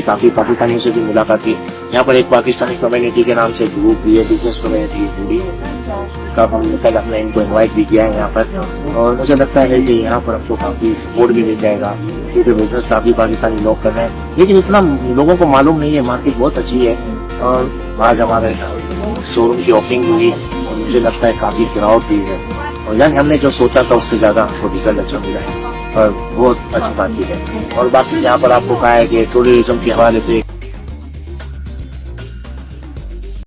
काफी पाकिस्तानियों से भी मुलाकात की। यहाँ पर एक पाकिस्तानी कम्युनिटी के नाम से ग्रुप भी है, बिजनेस कम्युनिटी जुड़ी का कल हमने इनको इनवाइट भी किया है यहाँ पर, और मुझे लगता है कि यहाँ पर हमको काफी सपोर्ट भी मिल जाएगा क्योंकि बिजनेस काफी पाकिस्तानी लोग कर रहे हैं, लेकिन इतना लोगों को मालूम नहीं है। मार्केट बहुत अच्छी है और आज हमारे शोरूम की ओपनिंग हुई और मुझे लगता है काफी क्राउड भी है, और यानी हमने जो सोचा था उससे ज्यादा हमको रिजल्ट अच्छा मिला है और बहुत अच्छी बात भी है। और बाकी यहाँ पर आपको कहा है कि टूरिज्म के हवाले से